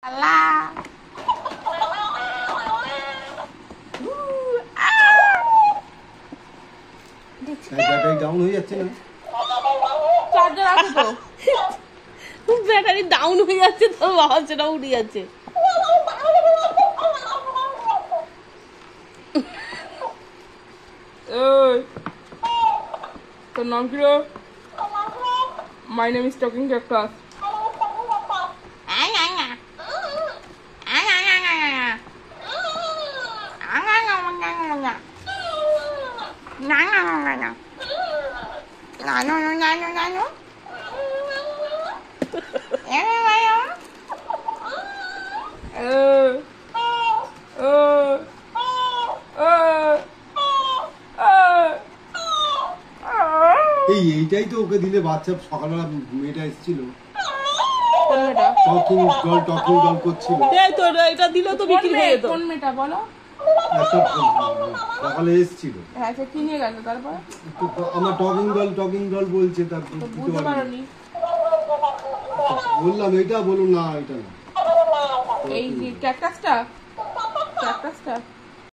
Allah. Battery down হয়ে যাচ্ছে না? চার্জার আছে তো। ব্যাটারি ডাউন হয়ে যাচ্ছে তো, আওয়াজটা উড়ে যাচ্ছে। তোর নাম কি রে? My name is talking cactus. এইটাই তো ওকে দিলে বাচ্চা সকালবেলা মেয়েটা এসেছিল কোন মেয়েটা? টকিং ডল করছিল। এই তো এটা দিলে তো বিক্রি হয়ে যেত। কোন মেয়েটা বলো? সকালে এসেছিল। হ্যাঁ সে কি নিয়ে গেছে তারপরে? আমার টকিং ডল বলছে, তারপর বুঝতে পারোনি? বললাম এটা বলুন না, এটা না। এই ক্যাকটাসটা